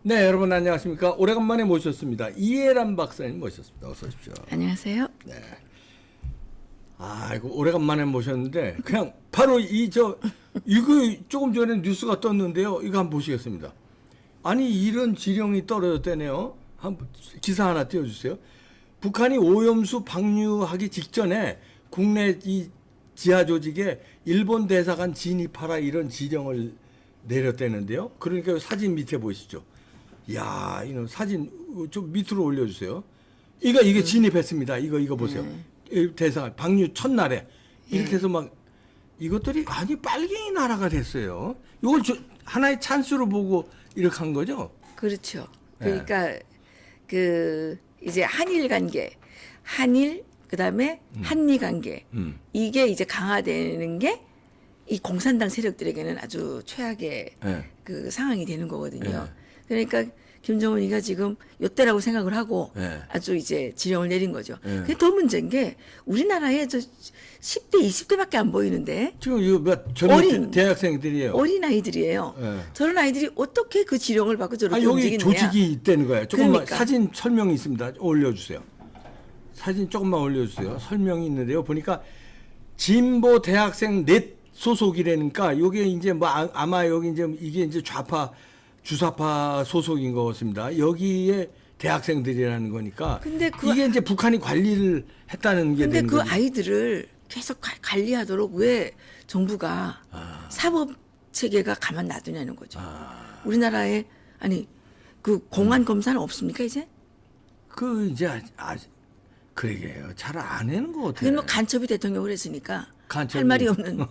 네, 여러분 안녕하십니까? 오래간만에 모셨습니다. 이해란 박사님 모셨습니다. 어서 오십시오. 안녕하세요. 네. 이거 오래간만에 모셨는데 그냥 바로 이거 조금 전에 뉴스가 떴는데요. 이거 한번 보시겠습니다. 아니 이런 지령이 떨어졌다네요. 한번 기사 하나 띄워주세요. 북한이 오염수 방류하기 직전에 국내 이 지하 조직에 일본 대사관 진입하라 이런 지령을 내렸다는데요. 그러니까 사진 밑에 보시죠. 이야, 이런 사진 좀 밑으로 올려주세요. 이게 진입했습니다. 이거 보세요. 이 대사관 방류 첫날에 이렇게 해서 막 이것들이 아니 빨갱이 나라가 됐어요. 이걸 하나의 찬스로 보고 이렇게 한 거죠. 그렇죠. 그러니까 그 이제 한일 관계, 한일 그다음에 한미 관계 이게 이제 강화되는 게 이 공산당 세력들에게는 아주 최악의 그 상황이 되는 거거든요. 그러니까 김정은이가 지금 요때라고 생각을 하고 아주 이제 지령을 내린 거죠. 근데 더 문제인 게 우리나라에 저 10대, 20대밖에 안 보이는데 지금 이거 젊은 대학생들이에요. 어린 아이들이에요. 저런 아이들이 어떻게 그 지령을 받고 저렇게 여기 움직이느냐. 조직이 있다는 거예요. 조금만 그러니까. 사진 설명이 있습니다. 올려주세요. 사진 조금만 올려주세요. 설명이 있는데요. 보니까 진보 대학생 넷 소속이라니까 이게 이제 뭐 아마 여기 이게 이제 주사파 소속인 것 같습니다. 여기에 대학생들이라는 거니까. 근데 이게 이제 북한이 관리를 했다는 게 근데 되는 그 거죠. 아이들을 계속 관리하도록 왜 정부가 사법 체계가 가만 놔두냐는 거죠. 우리나라에 아니 그 공안 검사는 없습니까 이제? 그 이제 그러게요. 잘 안 하는 것 같아요. 그건 뭐 간첩이 대통령을 했으니까 간첩이. 할 말이 없는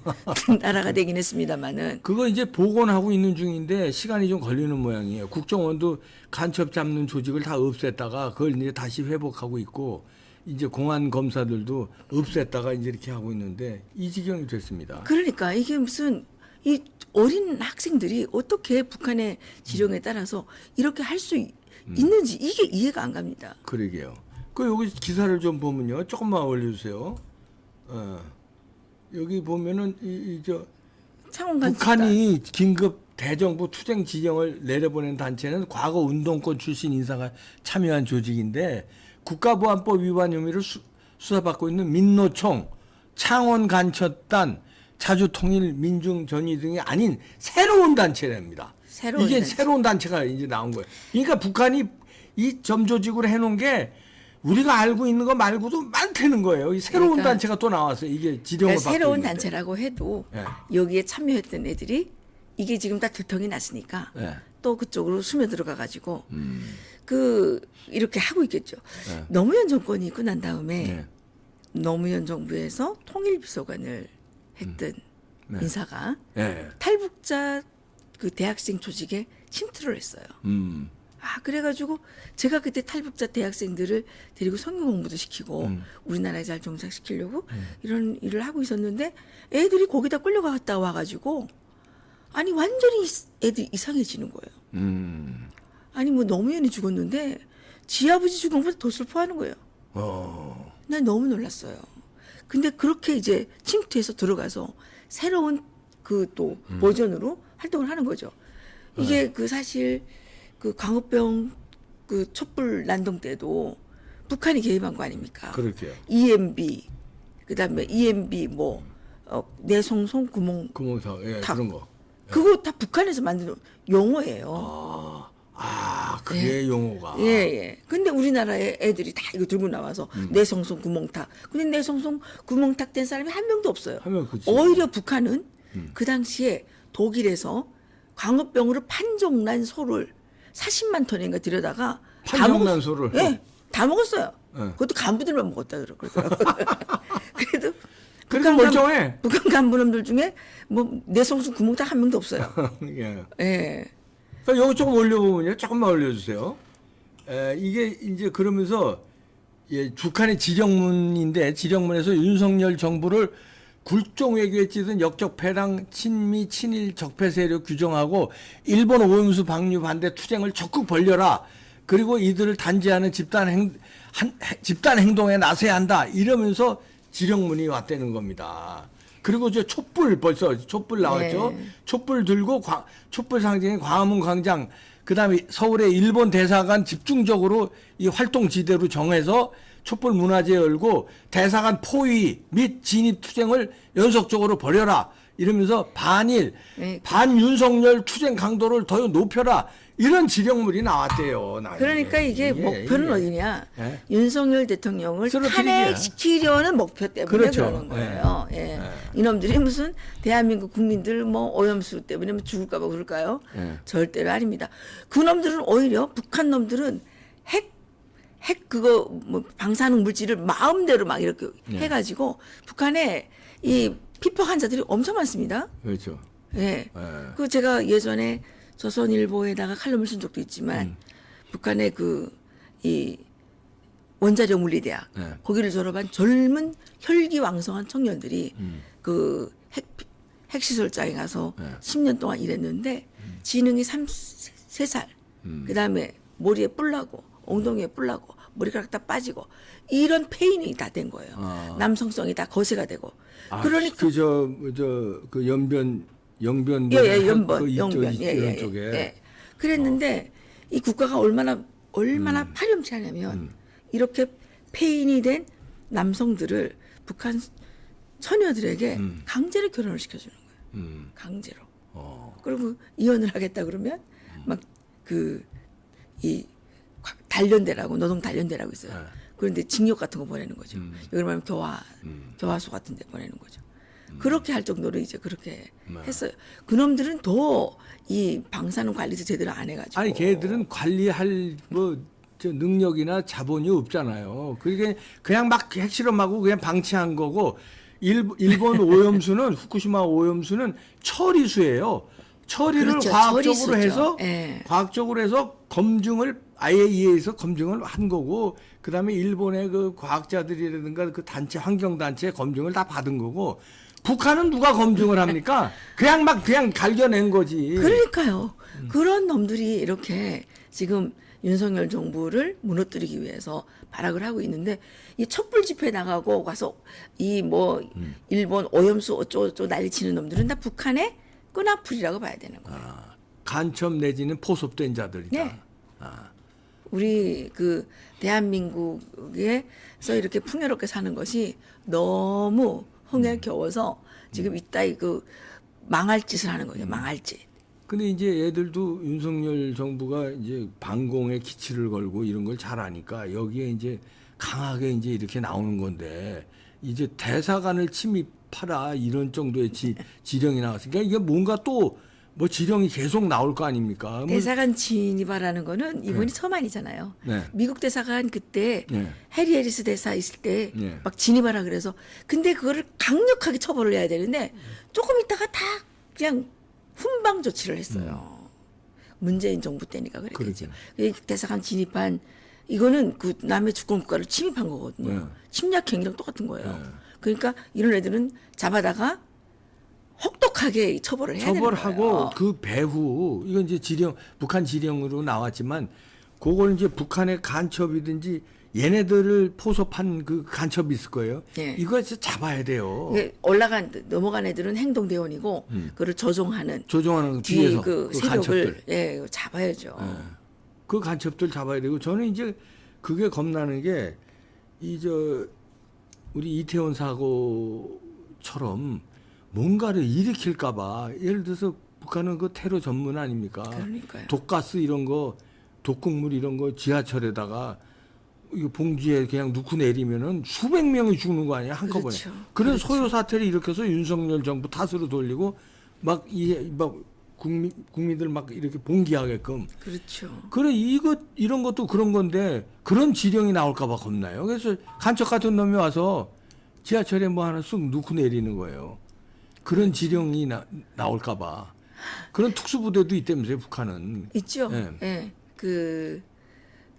나라가 되긴 했습니다만은. 그거 이제 복원하고 있는 중인데 시간이 좀 걸리는 모양이에요. 국정원도 간첩 잡는 조직을 다 없앴다가 그걸 이제 다시 회복하고 있고 이제 공안 검사들도 없앴다가 이제 이렇게 하고 있는데 이 지경이 됐습니다. 그러니까 이게 무슨 이 어린 학생들이 어떻게 북한의 지령에 따라서 이렇게 할 수 있는지 이게 이해가 안 갑니다. 그러게요. 여기 기사를 좀 보면요. 조금만 올려주세요. 여기 보면은 창원간 북한이 긴급 대정부 투쟁 지령을 내려보낸 단체는 과거 운동권 출신 인사가 참여한 조직인데 국가보안법 위반 혐의로 수사받고 있는 민노총, 창원간첩단, 자주통일민중전의 등이 아닌 새로운 단체랍니다. 이게 새로운 단체가 이제 나온 거예요. 그러니까 북한이 이 점조직으로 해놓은 게 우리가 알고 있는 거 말고도 많다는 거예요. 이 새로운 그러니까 단체가 또 나왔어요. 이게 지령을 받고 새로운 있는데. 단체라고 해도 여기에 참여했던 애들이 이게 지금 다 들통이 났으니까 또 그쪽으로 스며들어가 가지고 이렇게 하고 있겠죠. 노무현 정권이 있고 난 다음에 노무현 정부에서 통일비서관을 했던 인사가 탈북자 그 대학생 조직에 침투를 했어요. 그래가지고 제가 그때 탈북자 대학생들을 데리고 성경 공부도 시키고 우리나라에 잘 정착시키려고 이런 일을 하고 있었는데 애들이 거기다 끌려갔다 와가지고 아니 완전히 애들이 이상해지는 거예요. 아니 뭐 노무현이 죽었는데 지 아버지 죽은 것보다 더 슬퍼하는 거예요. 난 너무 놀랐어요. 근데 그렇게 이제 침투해서 들어가서 새로운 그 또 버전으로 활동을 하는 거죠. 이게 그 사실 그 광우병 그 촛불 난동 때도 북한이 개입한 거 아닙니까? 그렇게요. EMB 그다음에 EMB 내송송 구멍탁 그런 거. 그거 다 북한에서 만든 용어예요. 그게 용어가. 예. 근데 우리나라의 애들이 다 이거 들고 나와서 내성송 구멍탁. 근데 내성송 구멍탁 된 사람이 한 명도 없어요. 오히려 북한은 그 당시에 독일에서 광우병으로 판정난 소를 40만 톤인가 들여다가 판정난 소를. 다 먹었어요. 그것도 간부들만 먹었다 그러더라고요. 그래도 그래서 멀쩡해. 북한 간부놈들 중에 뭐 내성송 구멍탁 한 명도 없어요. 예. 여기 조금 올려보면요. 조금만 올려주세요. 이게 이제 그러면서 북한의 지령문인데 지령문에서 윤석열 정부를 굴종 외교에 찌든 역적 패랑 친미 친일 적폐 세력 규정하고 일본 오염수 방류 반대 투쟁을 적극 벌려라. 그리고 이들을 단죄하는 집단 행동에 나서야 한다. 이러면서 지령문이 왔다는 겁니다. 그리고 저 촛불 벌써 촛불 나왔죠. 네. 촛불 들고 촛불 상징인 광화문 광장, 그다음에 서울의 일본 대사관 집중적으로 이 활동 지대로 정해서 촛불 문화제 열고 대사관 포위 및 진입 투쟁을 연속적으로 벌여라. 이러면서 반일, 네. 반윤석열 투쟁 강도를 더 높여라. 이런 지령물이 나왔대요. 나중에. 그러니까 이게 목표는 어디냐? 예. 윤석열 대통령을 쓰러뜨리기야. 탄핵시키려는 목표 때문에 그렇죠. 그러는 거예요. 예. 이놈들이 무슨 대한민국 국민들 뭐 오염수 때문에 뭐 죽을까봐 그럴까요? 예. 절대로 아닙니다. 그 놈들은 오히려 북한 놈들은 핵 그거 뭐 방사능 물질을 마음대로 막 이렇게 예. 해가지고 북한에 이 피폭 환자들이 엄청 많습니다. 그렇죠. 예. 예. 그 제가 예전에 조선일보에다가 칼럼을 쓴 적도 있지만 북한의 그 이 원자력 물리대학 네. 거기를 졸업한 젊은 혈기왕성한 청년들이 그 핵시설장에 가서 10년 동안 일했는데 지능이 3살 그다음에 머리에 뿔 나고 엉덩이에 뿔 나고 머리카락 다 빠지고 이런 페인이 다 된 거예요. 남성성이 다 거세가 되고 그러니까 그 영변 예, 연번, 그 영변, 이런 쪽에. 예. 그랬는데 이 국가가 얼마나 파렴치하냐면 이렇게 폐인이 된 남성들을 북한 처녀들에게 강제로 결혼을 시켜주는 거예요. 강제로. 그리고 이혼을 하겠다 그러면 막 그 이 단련대라고 노동 단련대라고 있어요. 네. 그런데 징역 같은 거 보내는 거죠. 여기 말하면 교화소 같은 데 보내는 거죠. 그렇게 할 정도로 이제 그렇게 했어요. 그놈들은 더 이 방사능 관리도 제대로 안 해가지고. 아니 걔들은 관리할 저 능력이나 자본이 없잖아요. 그게 그냥 막 핵실험하고 그냥 방치한 거고 일본 오염수는 후쿠시마 오염수는 처리수예요. 처리를 그렇죠. 과학적으로 처리수죠. 해서 예. 과학적으로 해서 검증을 IAEA에서 검증을 한 거고 그다음에 일본의 그 과학자들이라든가 그 단체 환경 단체 검증을 다 받은 거고 북한은 누가 검증을 합니까? 그냥 갈겨낸 거지. 그러니까요. 그런 놈들이 이렇게 지금 윤석열 정부를 무너뜨리기 위해서 발악을 하고 있는데 이 촛불 집회 나가고 가서 이 뭐 일본 오염수 어쩌고저쩌고 난리치는 놈들은 다 북한의 끈앞풀이라고 봐야 되는 거예요. 간첩 내지는 포섭된 자들이다. 네. 우리 그 대한민국에서 이렇게 풍요롭게 사는 것이 너무 홍해 겨워서 지금 이따위 그 망할 짓을 하는 거죠. 망할 짓. 근데 이제 애들도 윤석열 정부가 이제 반공에 기치를 걸고 이런 걸 잘 아니까 여기에 이제 강하게 이제 이렇게 나오는 건데 이제 대사관을 침입하라 이런 정도의 지령이 나왔으니까 이게 뭔가 또 뭐 지령이 계속 나올 거 아닙니까? 대사관 진입하라는 거는 이번이 처음 아니잖아요. 네. 미국 대사관 그때 네. 해리 해리스 대사 있을 때 네. 막 진입하라 그래서 근데 그거를 강력하게 처벌을 해야 되는데 조금 있다가 다 그냥 훈방 조치를 했어요. 문재인 정부 때니까 그랬겠죠. 대사관 진입한 이거는 그 남의 주권 국가를 침입한 거거든요. 네. 침략 행위랑 똑같은 거예요. 네. 그러니까 이런 애들은 잡아다가 혹독하게 처벌을 해야 되는 처벌하고 거예요. 그 배후 이건 이제 북한 지령으로 나왔지만 그걸 이제 북한의 간첩이든지 얘네들을 포섭한 그 간첩이 있을 거예요. 예. 이거 진짜 잡아야 돼요. 이게 넘어간 애들은 행동대원이고 그를 조종하는 조종하는 뒤에 뒤에서 그 세력을 간첩들. 예 잡아야죠. 그 간첩들 잡아야 되고 저는 이제 그게 겁나는 게 우리 이태원 사고처럼 뭔가를 일으킬까봐 예를 들어서 북한은 그 테러 전문 아닙니까? 그러니까요. 독가스 이런 거, 독극물 이런 거 지하철에다가 이거 봉지에 그냥 넣고 내리면은 수백 명이 죽는 거 아니야 한꺼번에. 그렇죠. 그래서 그렇죠. 소요 사태를 일으켜서 윤석열 정부 탓으로 돌리고 막 국민들 막 이렇게 봉기하게끔. 그렇죠. 그래 이런 것도 그런 건데 그런 지령이 나올까봐 겁나요. 그래서 간첩 같은 놈이 와서 지하철에 뭐 하나 쑥 넣고 내리는 거예요. 그런 지령이 나올까봐 그런 특수부대도 있다면서요 북한은. 있죠. 예. 예.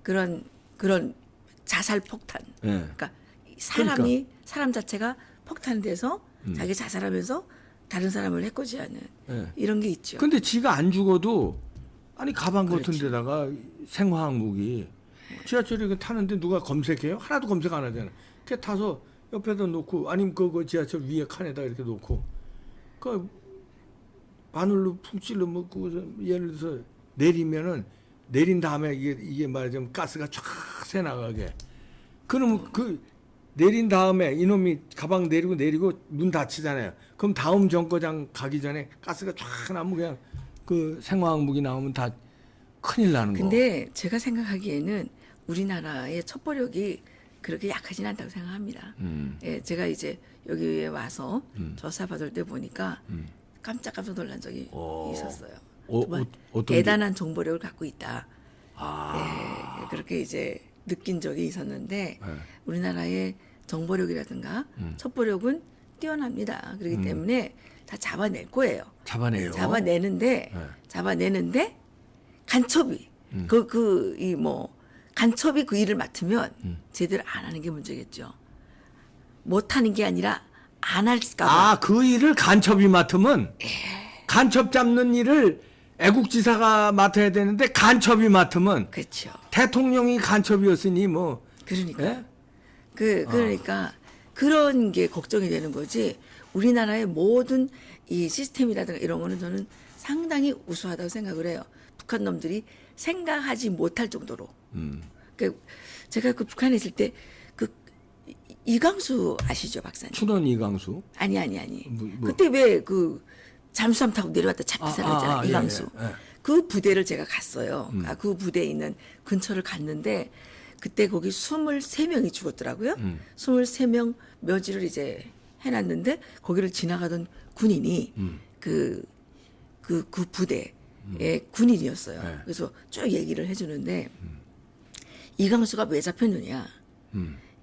그런 자살 폭탄. 예. 그러니까 사람 자체가 폭탄돼서 자기 자살하면서 다른 사람을 해코지하는 예. 이런 게 있죠. 근데 지가 안 죽어도 아니 가방 같은 그렇죠. 데다가 생화학 무기 지하철에 타는데 누가 검색해요? 하나도 검색 안 하잖아. 걔 타서 옆에다 놓고 아니면 그 지하철 위에 칸에다 이렇게 놓고 그 바늘로 푹 찔러면 그 예를 들어서 내리면은 내린 다음에 이게 말하자면 가스가 쫙 새 나가게. 그러면 그 내린 다음에 이놈이 가방 내리고 문 닫히잖아요. 그럼 다음 정거장 가기 전에 가스가 쫙 나면 그냥 그 생화학 무기 나오면 다 큰일 나는 거. 근데 제가 생각하기에는 우리나라의 첩보력이 그렇게 약하진 않다고 생각합니다. 예, 제가 이제 여기에 와서 조사 받을 때 보니까 깜짝 놀란 적이 있었어요. 정말 어떤 대단한 정보력을 갖고 있다. 아. 예, 그렇게 이제 느낀 적이 있었는데 우리나라의 정보력이라든가 첩보력은 뛰어납니다. 그렇기 때문에 다 잡아낼 거예요. 잡아내요. 잡아내는데 간첩이 간첩이 그 일을 맡으면 제대로 안 하는 게 문제겠죠. 못 하는 게 아니라 안 할까 봐. 아, 그 일을 간첩이 맡으면 간첩 잡는 일을 애국지사가 맡아야 되는데 간첩이 맡으면 그렇죠. 대통령이 간첩이었으니 뭐 그러니까 예? 그러니까 그런 게 걱정이 되는 거지. 우리나라의 모든 이 시스템이라든가 이런 거는 저는 상당히 우수하다고 생각을 해요. 북한 놈들이 생각하지 못할 정도로. 그 제가 그 북한에 있을 때 그 이광수 아시죠, 박사님? 춘원 이광수. 아니. 뭐. 그때 왜 그 잠수함 타고 내려왔다 잡힌 사람 있잖아요. 예, 이광수. 예. 그 부대를 제가 갔어요. 그 부대에 있는 근처를 갔는데 그때 거기 23명이 죽었더라고요. 23명 묘지를 이제 해놨는데 거기를 지나가던 군인이 그 부대의 군인이었어요. 네. 그래서 쭉 얘기를 해주는데 이광수가 왜 잡혔느냐.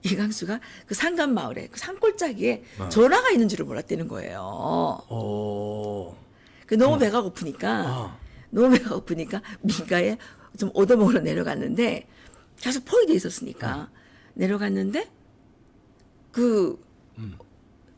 이광수가 그 산간마을에 그 산골짜기에 전화가 있는 줄을 몰랐다는 거예요. 너무 배가 고프니까 민가에 좀 얻어먹으러 내려갔는데 계속 포위돼 있었으니까 내려갔는데 그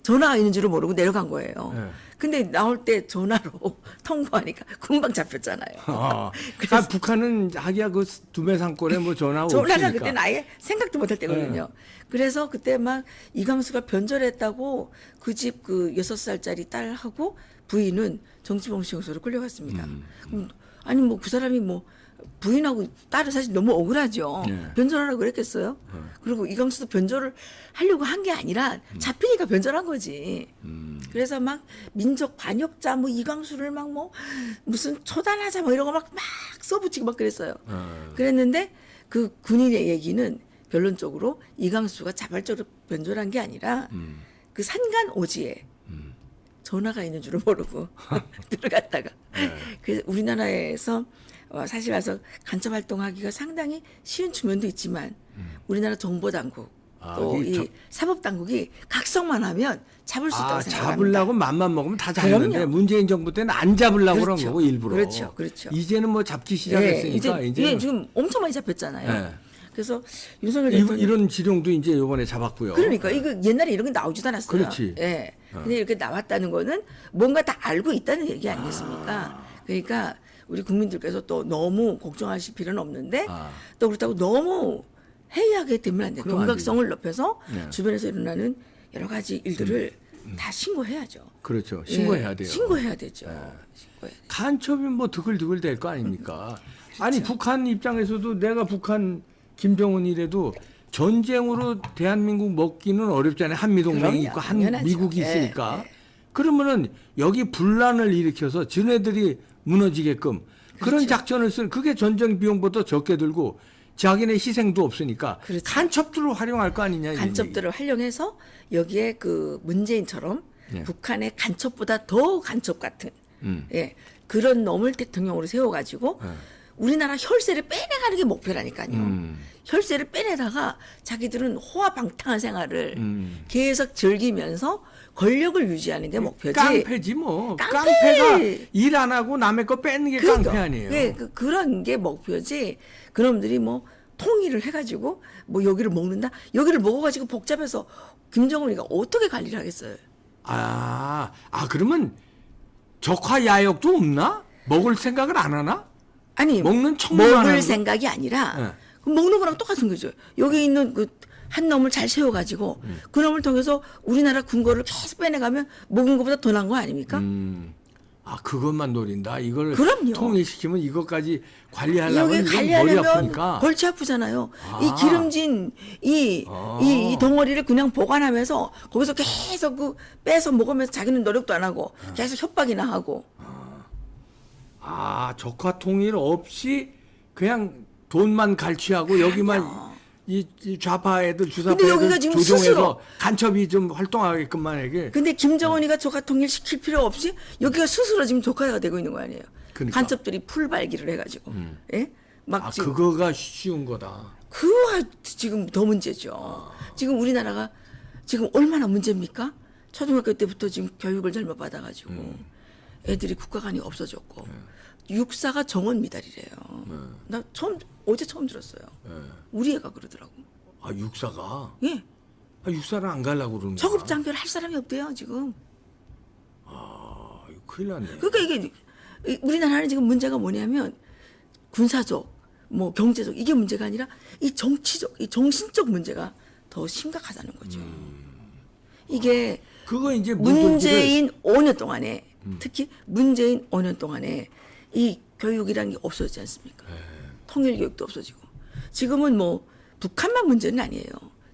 전화가 있는 줄을 모르고 내려간 거예요. 네. 근데 나올 때 전화로 통보하니까 금방 잡혔잖아요. 그래서 북한은 하기야 그 두메산골에 뭐 전화가 전화가 없으니까. 그때는 아예 생각도 못할 때거든요. 그래서 그때 막 이광수가 변절했다고 그 집 그 6살짜리 딸하고 부인은 정치범죄형사로 끌려갔습니다. 아니 뭐 그 사람이 뭐 부인하고 딸은 사실 너무 억울하죠. 네. 변절하라고 그랬겠어요. 그리고 이광수도 변절을 하려고 한 게 아니라 잡히니까 변절한 거지. 그래서 막 민족 반역자 뭐 이광수를 막 뭐 무슨 처단하자 뭐 이런 거 막 써붙이고 막 그랬어요. 그랬는데 그 군인의 얘기는 결론적으로 이광수가 자발적으로 변절한 게 아니라 그 산간 오지에 전화가 있는 줄을 모르고 들어갔다가 그래서 우리나라에서 사실 와서 간첩 활동하기가 상당히 쉬운 측면도 있지만 우리나라 정보당국 또 이 사법당국이 각성만 하면 잡을 수 있다고 생각합니다. 잡으려고 맘만 먹으면 다 잡는데 그럼요. 문재인 정부 때는 안 잡으려고 그런 그렇죠. 거고 일부러. 그렇죠. 이제는 뭐 잡기 시작했으니까 이제 지금 엄청 많이 잡혔잖아요. 네. 그래서 윤석열 대통령 이런 지령도 이제 이번에 잡았고요. 그러니까 이거 옛날에 이런 게 나오지도 않았어요. 그렇지. 예. 근데 이렇게 나왔다는 거는 뭔가 다 알고 있다는 얘기 아니겠습니까? 그러니까 우리 국민들께서 또 너무 걱정하실 필요는 없는데 또 그렇다고 너무 해이하게 되면 안 돼요. 그럼 안 경각성을 높여서 네. 주변에서 일어나는 여러 가지 일들을 다 신고해야죠. 그렇죠. 신고해야 돼요. 신고해야 되죠. 신고해야 돼요. 간첩이 뭐 드글드글 될 거 아닙니까? 아니 북한 입장에서도 내가 북한 김정은이라도 전쟁으로 대한민국 먹기는 어렵잖아요. 한미동맹이 있고 당연하죠. 미국이 예, 있으니까. 예. 그러면은 여기 분란을 일으켜서 지네들이 무너지게끔 그런 그렇죠. 작전을 쓰는 그게 전쟁 비용보다 적게 들고 자기네 희생도 없으니까 그렇죠. 간첩들을 활용할 거 아니냐. 이런 간첩들을 활용해서 여기에 그 문재인처럼 예. 북한의 간첩보다 더 간첩 같은 예, 그런 놈을 대통령으로 세워가지고 우리나라 혈세를 빼내가는 게 목표라니까요. 혈세를 빼내다가 자기들은 호화방탕한 생활을 계속 즐기면서 권력을 유지하는 게 목표지. 깡패지 뭐. 깡패! 깡패가 일 안 하고 남의 거 뺏는 게 그러니까, 깡패 아니에요. 예, 그런 게 목표지. 그놈들이 뭐 통일을 해가지고 뭐 여기를 먹는다. 여기를 먹어가지고 복잡해서 김정은이가 어떻게 관리를 하겠어요? 그러면 적화 야욕도 없나? 먹을 생각을 안 하나? 아니 먹는 척만 하는 먹을 거? 생각이 아니라 네. 그럼 먹는 거랑 똑같은 거죠. 여기 있는 그 한 놈을 잘 세워가지고 그 놈을 통해서 우리나라 군거를 계속 빼내가면 먹은 것보다 더 나은 거 아닙니까? 아, 그것만 노린다. 이걸 그럼요. 통일시키면 이것까지 관리하려면 여기 이건 머리 관리하려면 아프니까. 골치 아프잖아요. 아. 이 기름진 이 덩어리를 그냥 보관하면서 거기서 계속 그 빼서 먹으면서 자기는 노력도 안 하고 계속 협박이나 하고. 아, 적화 통일 없이 그냥 돈만 갈취하고 여기만 이 좌파 애들 주사파 근데 여기가 애들 지금 조종해서 스스로- 간첩이 좀 활동하게끔만 하게. 근데 김정은이가 조카 통일 시킬 필요 없이 여기가 스스로 지금 조카가 되고 있는 거 아니에요. 그러니까. 간첩들이 풀발기를 해가지고, 예? 막 아, 지금 그거가 쉬운 거다. 그와 지금 더 문제죠. 지금 우리나라가 지금 얼마나 문제입니까? 초등학교 때부터 지금 교육을 잘못 받아가지고 애들이 국가관이 없어졌고 육사가 정원 미달이래요. 나 어제 처음 들었어요. 우리 애가 그러더라고. 아, 육사가? 예, 아, 육사를 안 가려고 그러는 거야. 소급 장교를 할 사람이 없대요 지금. 아, 이거 큰일 났네. 그러니까 이게 우리나라는 지금 문제가 뭐냐면 군사적, 뭐 경제적 이게 문제가 아니라 이 정치적, 이 정신적 문제가 더 심각하다는 거죠. 이게 그거 이제 문재인 5년 동안에 특히 문재인 5년 동안에 이 교육이라는 게 없어졌지 않습니까? 통일 교육도 없어지고 지금은 뭐 북한만 문제는 아니에요.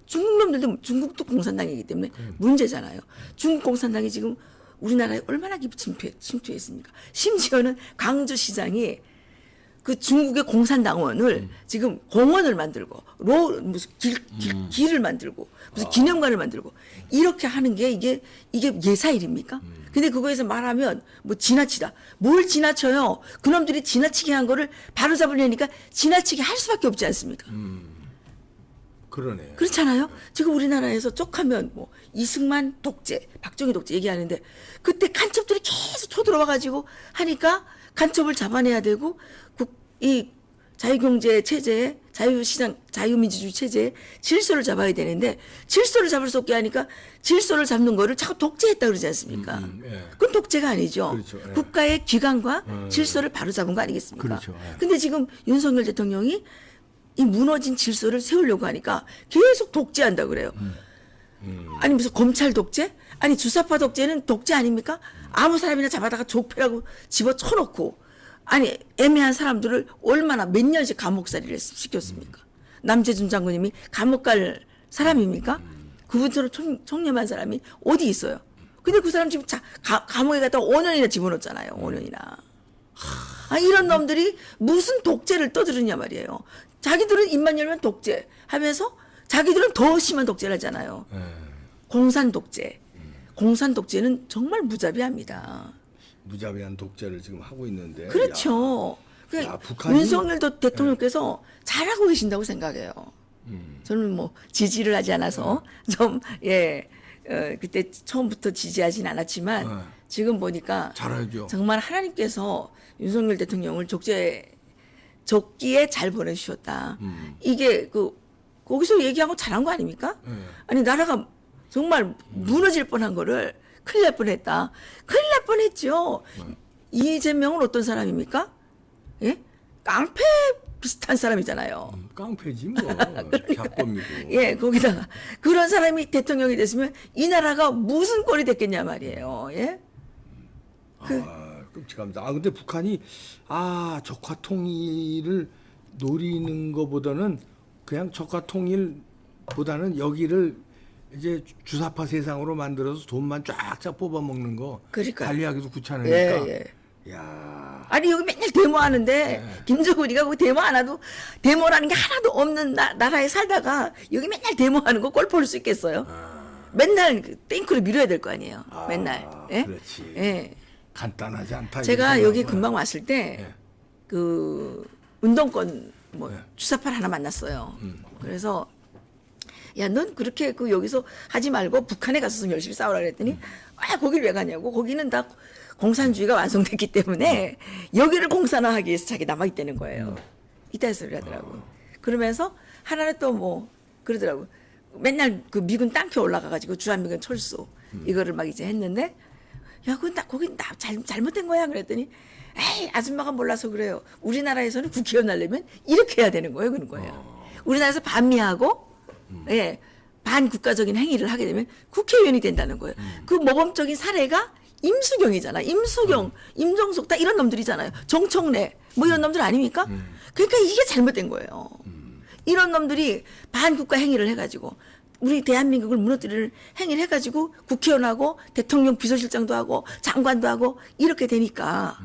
중국 놈들도 중국도 공산당이기 때문에 문제잖아요. 중국 공산당이 지금 우리나라에 얼마나 깊이 침투했습니까? 심지어는 강주시장이 그 중국의 공산당원을 지금 공원을 만들고 무슨 길을 만들고 무슨 기념관을 만들고 이렇게 하는 게 이게 예사일입니까? 근데 그거에서 말하면 뭐 지나치다. 뭘 지나쳐요? 그놈들이 지나치게 한 거를 바로 잡으려니까 지나치게 할 수밖에 없지 않습니까? 그러네. 그렇잖아요. 지금 우리나라에서 쪽하면 뭐 이승만 독재, 박정희 독재 얘기하는데 그때 간첩들이 계속 쳐들어와가지고 하니까 간첩을 잡아내야 되고 이 자유경제 체제에 자유시장, 자유민주주의 체제에 질서를 잡아야 되는데 질서를 잡을 수 없게 하니까 질서를 잡는 거를 자꾸 독재했다 그러지 않습니까? 예. 그건 독재가 아니죠. 그렇죠. 예. 국가의 기강과 질서를 바로잡은 거 아니겠습니까? 그렇죠. 예. 근데 지금 윤석열 대통령이 이 무너진 질서를 세우려고 하니까 계속 독재한다 그래요. 아니 무슨 검찰 독재? 아니 주사파 독재는 독재 아닙니까? 아무 사람이나 잡아다가 족패라고 집어 쳐놓고 아니 애매한 사람들을 얼마나 몇 년씩 감옥살이를 시켰습니까? 남재준 장군님이 감옥 갈 사람입니까? 그분처럼 청렴한 사람이 어디 있어요? 근데 그 사람 지금 감옥에 갔다 5년이나 집어넣었잖아요. 5년이나. 아, 이런 놈들이 무슨 독재를 떠들으냐 말이에요. 자기들은 입만 열면 독재 하면서 자기들은 더 심한 독재를 하잖아요. 공산 독재. 공산 독재는 정말 무자비합니다. 무자비한 독재를 지금 하고 있는데. 그렇죠. 야, 북한이- 윤석열 대통령께서 잘하고 계신다고 생각해요. 저는 뭐 지지를 하지 않아서 좀 그때 처음부터 지지하진 않았지만 지금 보니까 잘하죠. 정말 하나님께서 윤석열 대통령을 적기에 잘 보내주셨다. 이게 거기서 얘기하고 잘한 거 아닙니까? 아니 나라가 정말 무너질 뻔한 거를 큰일 날 뻔했다. 큰일 날 뻔했죠. 이재명은 어떤 사람입니까? 예? 깡패 비슷한 사람이잖아요. 깡패지 뭐. 작범이고. 예, 거기다가 그런 사람이 대통령이 됐으면 이 나라가 무슨 꼴이 됐겠냐 말이에요. 예? 아, 끔찍합니다. 아, 근데 북한이 적화 통일을 노리는 것보다는 그냥 적화 통일보다는 여기를 이제 주사파 세상으로 만들어서 돈만 쫙쫙 뽑아 먹는 거 그러니까. 관리하기도 귀찮으니까. 예. 야, 아니 여기 맨날 데모하는데 김정은이가 거기 데모 안 하도 데모라는 게 하나도 없는 나라에 살다가 여기 맨날 데모하는 거 꼴 볼 수 있겠어요? 맨날 땡크로 밀어야 될 거 아니에요. 맨날. 예? 그렇지. 예. 간단하지 않다. 제가 이런 여기 생각은. 금방 왔을 때 예. 그 운동권 뭐 네. 주사파를 하나 만났어요. 그래서 야, 넌 그렇게 여기서 하지 말고 북한에 가서 좀 열심히 싸우라 그랬더니 거길 왜 가냐고. 거기는 다 공산주의가 완성됐기 때문에 여기를 공산화하기 위해서 자기 남아있다는 거예요. 이딴 소리 하더라고. 그러면서 하나는 또 뭐 그러더라고. 맨날 그 미군 땅켜 올라가가지고 주한미군 철수 이거를 막 이제 했는데 야, 거기 잘못된 거야 그랬더니 에이, 아줌마가 몰라서 그래요. 우리나라에서는 국회의원 하려면 이렇게 해야 되는 거예요. 그런 거예요. 우리나라에서 반미하고 예, 반국가적인 행위를 하게 되면 국회의원이 된다는 거예요. 그 모범적인 사례가 임수경이잖아. 임수경, 임종석 다 이런 놈들이잖아요. 정청래 뭐 이런 놈들 아닙니까? 그러니까 이게 잘못된 거예요. 이런 놈들이 반국가 행위를 해가지고 우리 대한민국을 무너뜨리는 행위를 해가지고 국회의원하고 대통령 비서실장도 하고 장관도 하고 이렇게 되니까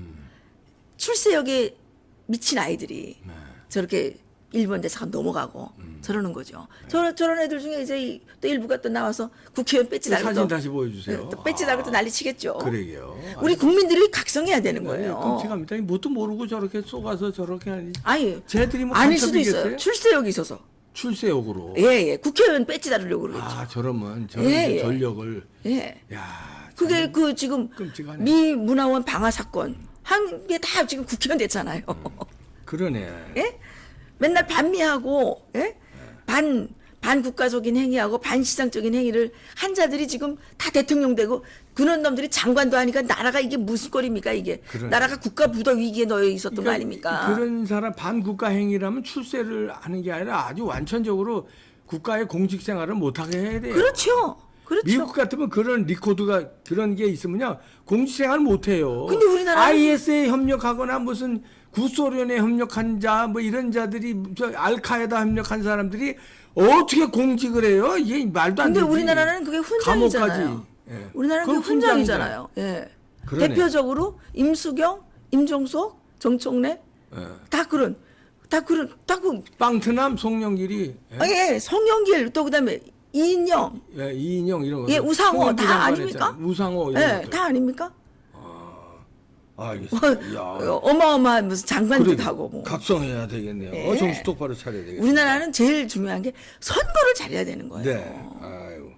출세역에 미친 아이들이 저렇게 일본 대사가 넘어가고 저러는 거죠. 저런 애들 중에 이제 또 일부가 또 나와서 국회의원 배지 달고 사진 다시 보여주세요. 또 배지 달고 또 난리 치겠죠. 그러게요. 우리 국민들이 각성해야 되는 거예요. 끔찍합니다. 뭣도 모르고 저렇게 쏘가서 저렇게 하니. 아니, 쟤들이 뭐 아닐 수도 간첩이겠어요? 있어요. 출세역이 있어서. 출세역으로. 예. 국회의원 배지 달으려고 그러겠죠. 아, 저러면 저런 예. 전력을. 예. 야, 그게 그 지금 끔찍하네. 미 문화원 방화 사건 한 게 다 지금 국회의원 됐잖아요. 그러네. 예? 맨날 반미하고 예? 반국가적인 행위하고 반시장적인 행위를 한 자들이 지금 다 대통령 되고 그런 놈들이 장관도 하니까 나라가 이게 무슨 꼴입니까 이게. 그러네. 나라가 국가 부도 위기에 놓여 있었던 거 아닙니까? 그런 사람 반국가 행위라면 출세를 하는 게 아니라 아주 완전적으로 국가의 공직 생활을 못하게 해야 돼요. 그렇죠. 그렇죠. 미국 같으면 그런 리코드가 그런 게 있으면요 공직 생활 못해요. 근데 우리나라는- IS에 협력하거나 무슨 구소련에 협력한 자 뭐 이런 자들이 저 알카에다 협력한 사람들이 어떻게 공직을 해요? 이게 말도 안 근데 되지. 우리나라는 그게 훈장이잖아요. 감옥까지. 예. 우리나라는 그게 그건 훈장이잖아요. 예. 그러네. 대표적으로 임수경, 임종석, 정청래 예. 다 그. 빵트남 송영길이 예, 송영길 또 그다음에 이인영, 예, 이인영 이런 거. 예, 우상호 통일부 다 장관 아닙니까? 했잖아요. 우상호 이런 예, 것들. 다 아닙니까? 알겠습니다. 야. 어마어마한 무슨 장관도 그러게. 하고 뭐. 각성해야 되겠네요. 예. 정신 똑바로 차려야 되겠네요. 우리나라는 제일 중요한 게 선거를 잘해야 되는 거예요. 네. 아유.